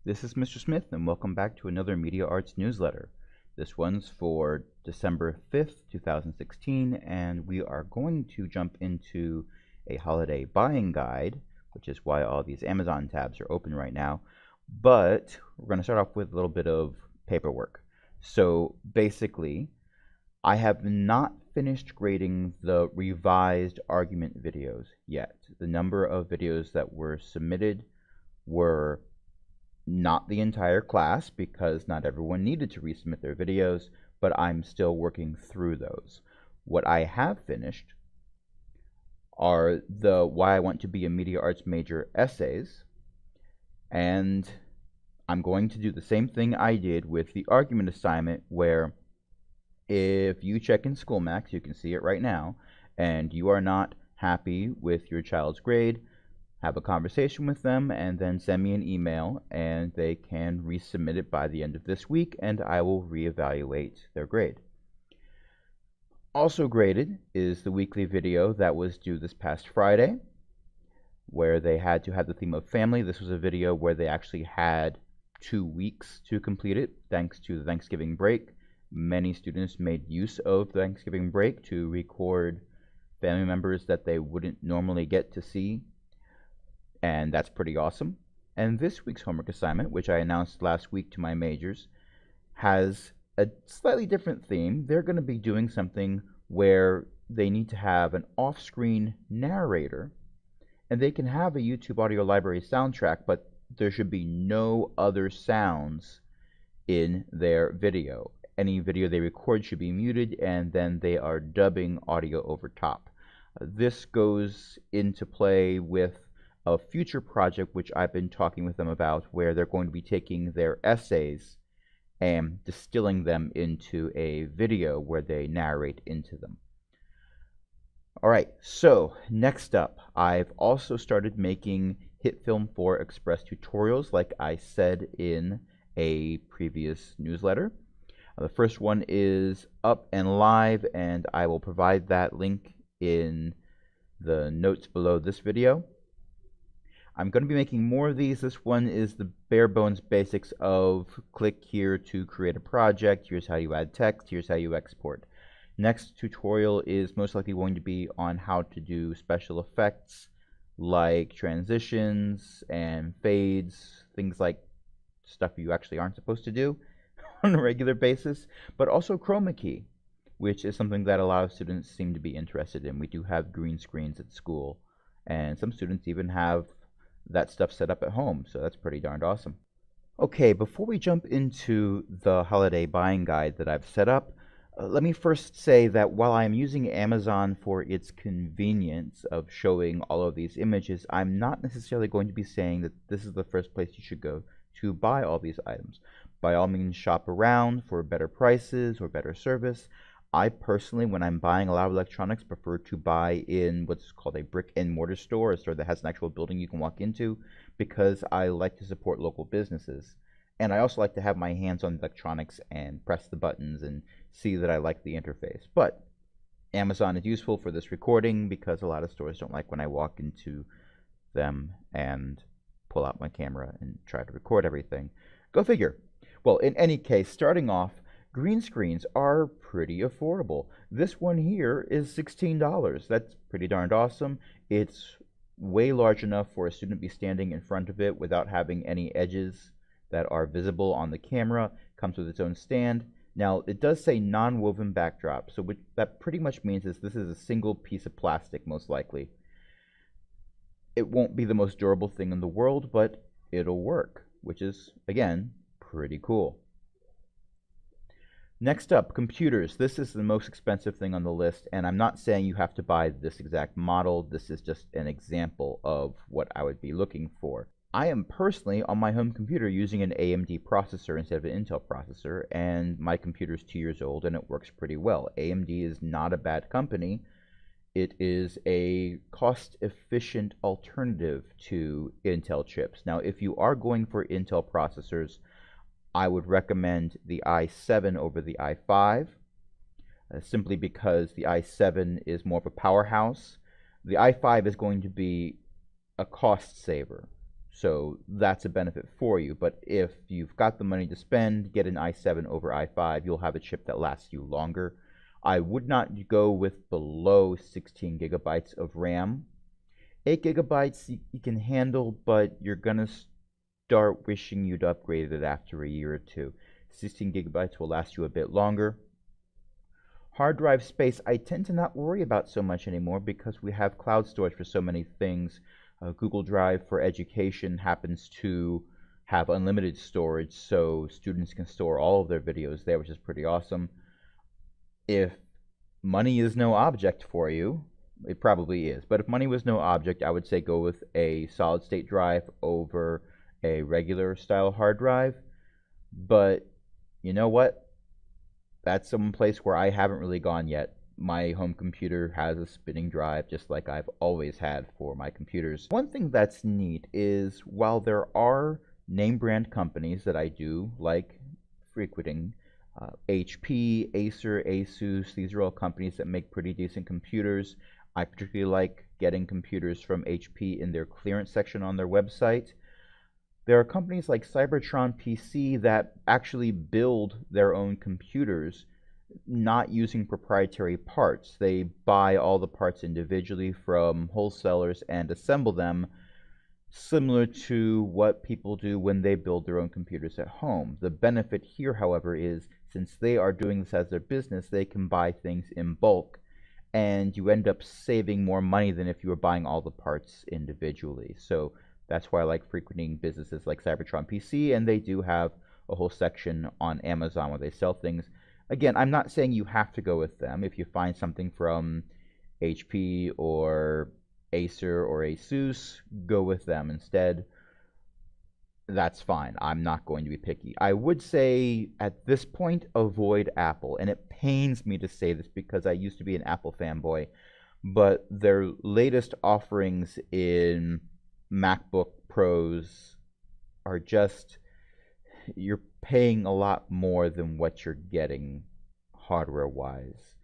This is Mr. Smith, and welcome back to another Media Arts newsletter. This one's for December 5th, 2016, and we are going to jump into a holiday buying guide, which is why all these Amazon tabs are open right now. But we're going to start off with a little bit of paperwork. So basically, I have not finished grading the revised argument videos yet. The number of videos that were submitted were not the entire class because not everyone needed to resubmit their videos, but I'm still working through those. What I have finished are the Why I Want to Be a Media Arts Major essays, and I'm going to do the same thing I did with the argument assignment, where if you check in SchoolMax, you can see it right now, and you are not happy with your child's grade, have a conversation with them, and then send me an email, and they can resubmit it by the end of this week, and I will reevaluate their grade. Also graded is the weekly video that was due this past Friday, where they had to have the theme of family. This was a video where they actually had 2 weeks to complete it, thanks to the Thanksgiving break. Many students made use of the Thanksgiving break to record family members that they wouldn't normally get to see, and that's pretty awesome. And this week's homework assignment, which I announced last week to my majors, has a slightly different theme. They're going to be doing something where they need to have an off-screen narrator, and they can have a YouTube audio library soundtrack, but there should be no other sounds in their video. Any video they record should be muted, and then they are dubbing audio over top. This goes into play with a future project which I've been talking with them about, where they're going to be taking their essays and distilling them into a video where they narrate into them. Alright, so next up, I've also started making HitFilm 4 Express tutorials, like I said in a previous newsletter. The first one is up and live, and I will provide that link in the notes below this video. I'm going to be making more of these. This one is the bare bones basics of click here to create a project. Here's how you add text. Here's how you export. Next tutorial is most likely going to be on how to do special effects like transitions and fades, things like stuff you actually aren't supposed to do on a regular basis, but also chroma key, which is something that a lot of students seem to be interested in. We do have green screens at school, and some students even have that stuff set up at home, so that's pretty darned awesome. Okay, before we jump into the holiday buying guide that I've set up, let me first say that while I'm using Amazon for its convenience of showing all of these images, I'm not necessarily going to be saying that this is the first place you should go to buy all these items. By all means, shop around for better prices or better service. I personally, when I'm buying a lot of electronics, prefer to buy in what's called a brick and mortar store, a store that has an actual building you can walk into, because I like to support local businesses. And I also like to have my hands on electronics and press the buttons and see that I like the interface. But Amazon is useful for this recording because a lot of stores don't like when I walk into them and pull out my camera and try to record everything. Go figure. Well, in any case, starting off, green screens are pretty affordable. This one here is $16. That's pretty darned awesome. It's way large enough for a student to be standing in front of it without having any edges that are visible on the camera. Comes with its own stand. Now, it does say non-woven backdrop, so what that pretty much means is this is a single piece of plastic, most likely. It won't be the most durable thing in the world, but it'll work, which is, again, pretty cool. Next up, computers. This is the most expensive thing on the list, and I'm not saying you have to buy this exact model. This is just an example of what I would be looking for. I am personally on my home computer using an AMD processor instead of an Intel processor, and my computer is 2 years old and it works pretty well. AMD is not a bad company. It is a cost-efficient alternative to Intel chips. Now, if you are going for Intel processors, I would recommend the i7 over the i5, simply because the i7 is more of a powerhouse. The i5 is going to be a cost saver. So that's a benefit for you. But if you've got the money to spend, get an i7 over i5, you'll have a chip that lasts you longer. I would not go with below 16 gigabytes of RAM. 8 gigabytes you can handle, but you're going to start wishing you'd upgraded it after a year or two. 16 gigabytes will last you a bit longer. Hard drive space, I tend to not worry about so much anymore because we have cloud storage for so many things. Google Drive for education happens to have unlimited storage, so students can store all of their videos there, which is pretty awesome. If money is no object for you, it probably is, but if money was no object, I would say go with a solid state drive over a regular style hard drive. But you know what? That's some place where I haven't really gone yet. My home computer has a spinning drive just like I've always had for my computers. One thing that's neat is while there are name brand companies that I do like frequenting, HP, Acer, Asus, these are all companies that make pretty decent computers. I particularly like getting computers from HP in their clearance section on their website. There are companies like Cybertron PC that actually build their own computers, not using proprietary parts. They buy all the parts individually from wholesalers and assemble them, similar to what people do when they build their own computers at home. The benefit here, however, is since they are doing this as their business, they can buy things in bulk, and you end up saving more money than if you were buying all the parts individually. So that's why I like frequenting businesses like Cybertron PC, and they do have a whole section on Amazon where they sell things. Again, I'm not saying you have to go with them. If you find something from HP or Acer or Asus, go with them instead. That's fine. I'm not going to be picky. I would say at this point, avoid Apple. And it pains me to say this because I used to be an Apple fanboy, but their latest offerings in MacBook Pros are just, you're paying a lot more than what you're getting hardware-wise.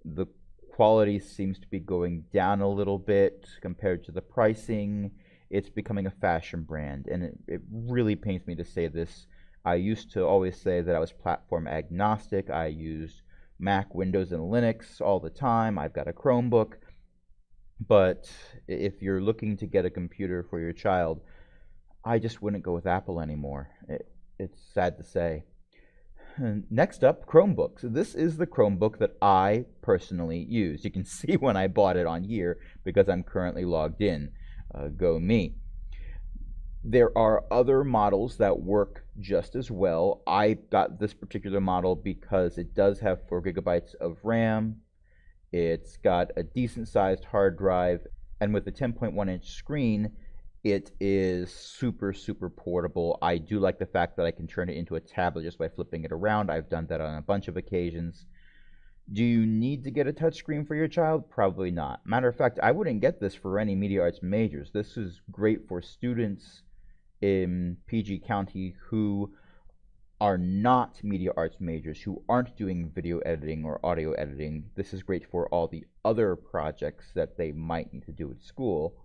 The quality seems to be going down a little bit compared to the pricing. It's becoming a fashion brand, and it really pains me to say this. I used to always say that I was platform agnostic. I used Mac, Windows, and Linux all the time. I've got a Chromebook. But if you're looking to get a computer for your child, I just wouldn't go with Apple anymore. It's sad to say. Next up, Chromebooks. This is the Chromebook that I personally use. You can see when I bought it on here because I'm currently logged in. Go me. There are other models that work just as well. I got this particular model because it does have 4 gigabytes of RAM. It's got a decent sized hard drive, and with a 10.1-inch screen, it is super, super portable. I do like the fact that I can turn it into a tablet just by flipping it around. I've done that on a bunch of occasions. Do you need to get a touchscreen for your child? Probably not. Matter of fact, I wouldn't get this for any media arts majors. This is great for students in PG County who are not media arts majors, who aren't doing video editing or audio editing. This is great for all the other projects that they might need to do at school.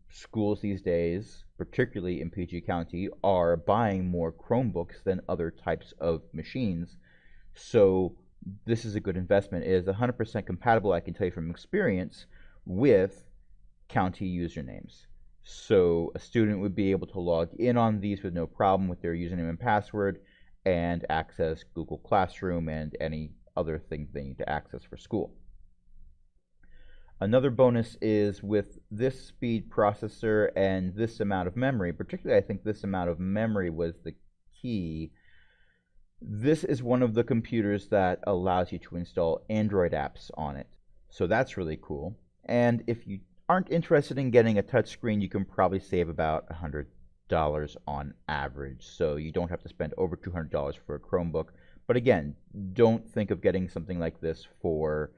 Schools these days, particularly in PG County, are buying more Chromebooks than other types of machines. So this is a good investment. It is 100% compatible, I can tell you from experience, with county usernames. So a student would be able to log in on these with no problem with their username and password and access Google Classroom and any other thing they need to access for school. Another bonus is with this speed processor and this amount of memory, particularly I think this amount of memory was the key. This is one of the computers that allows you to install Android apps on it. So that's really cool. And if you aren't interested in getting a touchscreen, you can probably save about $100 on average. So you don't have to spend over $200 for a Chromebook. But again, don't think of getting something like this for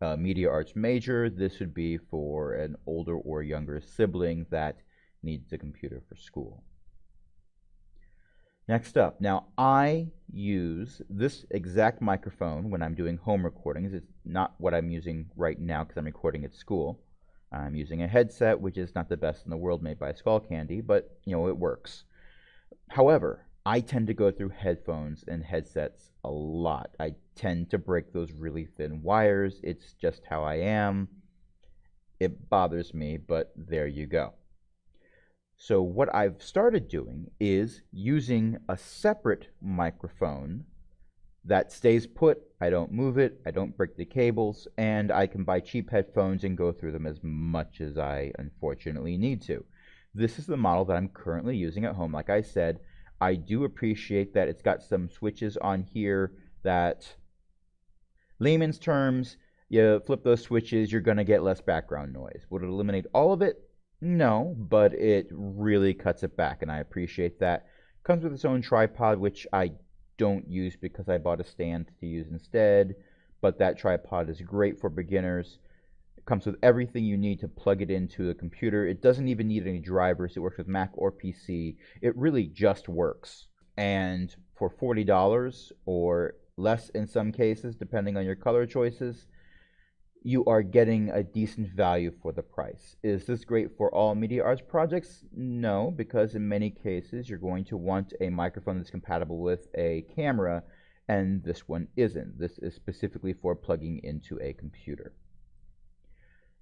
a media arts major. This would be for an older or younger sibling that needs a computer for school. Next up, now I use this exact microphone when I'm doing home recordings. It's not what I'm using right now because I'm recording at school. I'm using a headset, which is not the best in the world, made by Skullcandy, but it works. However, I tend to go through headphones and headsets a lot. I tend to break those really thin wires. It's just how I am. It bothers me, but there you go. So what I've started doing is using a separate microphone that stays put. I don't move it, I don't break the cables, and I can buy cheap headphones and go through them as much as I unfortunately need to. This is the model that I'm currently using at home. Like I said, I do appreciate that it's got some switches on here that, layman's terms, you flip those switches, you're going to get less background noise. Would it eliminate all of it? No, but it really cuts it back, and I appreciate that. Comes with its own tripod, which I don't use because I bought a stand to use instead, but that tripod is great for beginners. It comes with everything you need to plug it into the computer. It doesn't even need any drivers. It works with Mac or PC. It really just works. And for $40 or less in some cases, depending on your color choices, you are getting a decent value for the price. Is this great for all media arts projects? No, because in many cases you're going to want a microphone that's compatible with a camera, and this one isn't. This is specifically for plugging into a computer.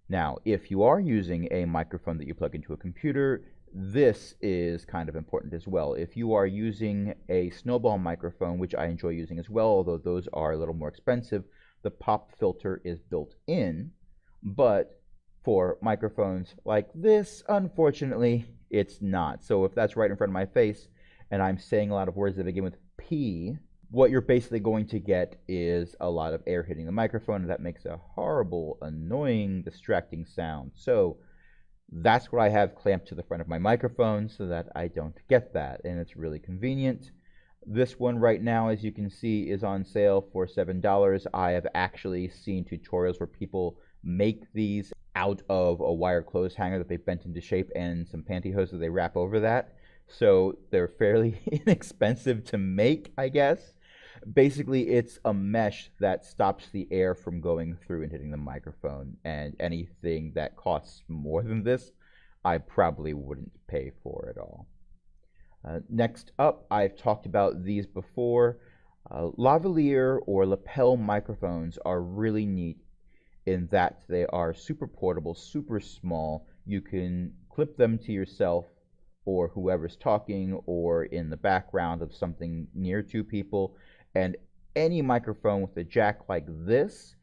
Now, if you are using a microphone that you plug into a computer, this is kind of important as well. If you are using a Snowball microphone, which I enjoy using as well, although those are a little more expensive, the pop filter is built in, but for microphones like this, unfortunately, it's not. So if that's right in front of my face and I'm saying a lot of words that begin with P, what you're basically going to get is a lot of air hitting the microphone, and that makes a horrible, annoying, distracting sound. So that's what I have clamped to the front of my microphone so that I don't get that, and it's really convenient. This one right now, as you can see, is on sale for $7. I have actually seen tutorials where people make these out of a wire clothes hanger that they've bent into shape and some pantyhose that they wrap over that. So they're fairly inexpensive to make, I guess. Basically, it's a mesh that stops the air from going through and hitting the microphone, and anything that costs more than this, I probably wouldn't pay for at all. Next up, I've talked about these before. Lavalier or lapel microphones are really neat in that they are super portable, super small. You can clip them to yourself or whoever's talking or in the background of something near two people, and any microphone with a jack like this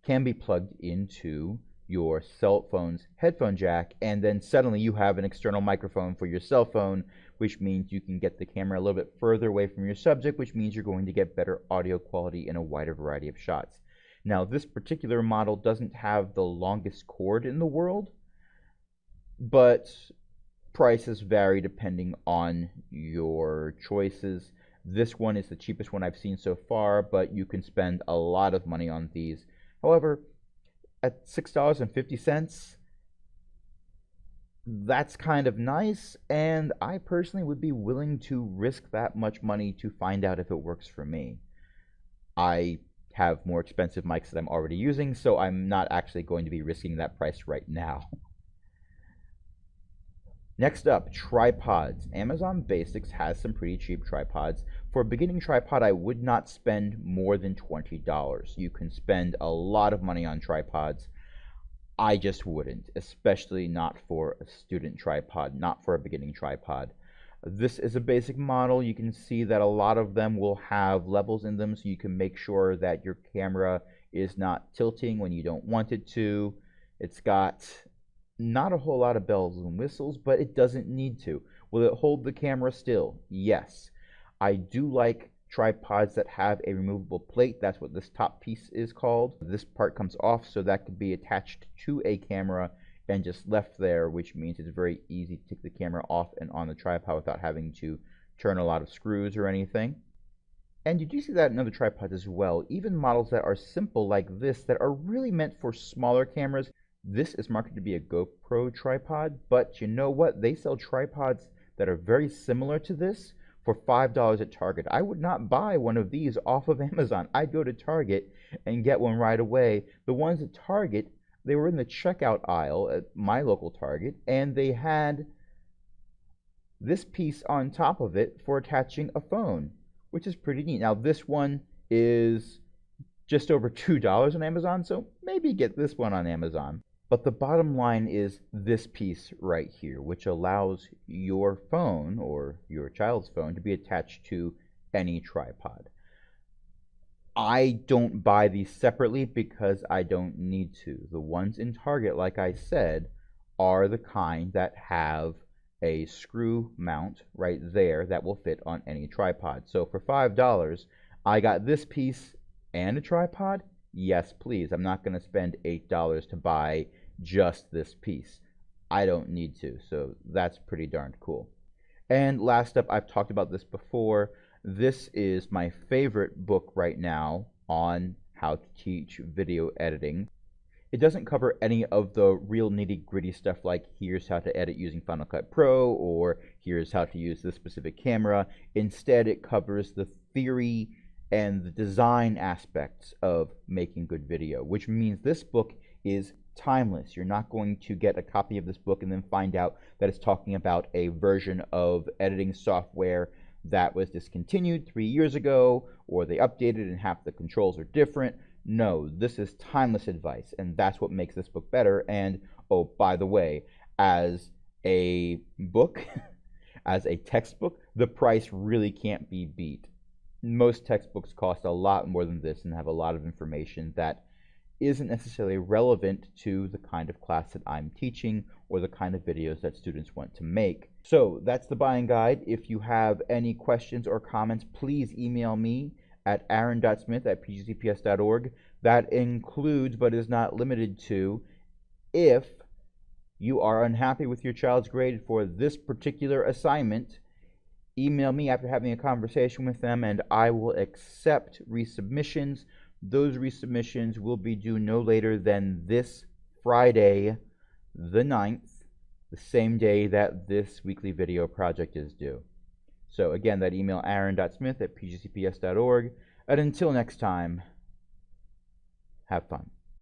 can be plugged into your cell phone's headphone jack, and then suddenly you have an external microphone for your cell phone, which means you can get the camera a little bit further away from your subject, which means you're going to get better audio quality in a wider variety of shots. Now, this particular model doesn't have the longest cord in the world, but prices vary depending on your choices. This one is the cheapest one I've seen so far, but you can spend a lot of money on these. However, at $6.50, that's kind of nice, and I personally would be willing to risk that much money to find out if it works for me. I have more expensive mics that I'm already using, so I'm not actually going to be risking that price right now. Next up, tripods. Amazon Basics has some pretty cheap tripods. For a beginning tripod, I would not spend more than $20. You can spend a lot of money on tripods. I just wouldn't, especially not for a student tripod, not for a beginning tripod. This is a basic model. You can see that a lot of them will have levels in them, so you can make sure that your camera is not tilting when you don't want it to. It's got not a whole lot of bells and whistles, but it doesn't need to. Will it hold the camera still? Yes. I do like tripods that have a removable plate. That's what this top piece is called. This part comes off, so that could be attached to a camera and just left there, which means it's very easy to take the camera off and on the tripod without having to turn a lot of screws or anything. And you do see that in other tripods as well. Even models that are simple like this that are really meant for smaller cameras. This is marketed to be a GoPro tripod, but you know what? They sell tripods that are very similar to this for $5 at Target. I would not buy one of these off of Amazon. I'd go to Target and get one right away. The ones at Target They were in the checkout aisle at my local Target, and they had this piece on top of it for attaching a phone, which is pretty neat. Now, this one is just over $2 on Amazon, so maybe get this one on Amazon. But the bottom line is this piece right here, which allows your phone or your child's phone to be attached to any tripod. I don't buy these separately because I don't need to. The ones in Target, like I said, are the kind that have a screw mount right there that will fit on any tripod. So for $5, I got this piece and a tripod. Yes, please. I'm not going to spend $8 to buy just this piece. I don't need to, so that's pretty darn cool. And last up, I've talked about this before. This is my favorite book right now on how to teach video editing. It doesn't cover any of the real nitty-gritty stuff like here's how to edit using Final Cut Pro or here's how to use this specific camera. Instead, it covers the theory and the design aspects of making good video, which means this book is timeless. You're not going to get a copy of this book and then find out that it's talking about a version of editing software that was discontinued 3 years ago, or they updated and half the controls are different. No, this is timeless advice, and that's what makes this book better. And, oh, by the way, as a book, as a textbook, the price really can't be beat. Most textbooks cost a lot more than this and have a lot of information that isn't necessarily relevant to the kind of class that I'm teaching or the kind of videos that students want to make. So that's the buying guide. If you have any questions or comments, please email me at aaron.smith@pgcps.org. That includes, but is not limited to, if you are unhappy with your child's grade for this particular assignment, email me after having a conversation with them and I will accept resubmissions. Those resubmissions will be due no later than this Friday, the 9th, the same day that this weekly video project is due. So again, that email aaron.smith@pgcps.org. And until next time, have fun.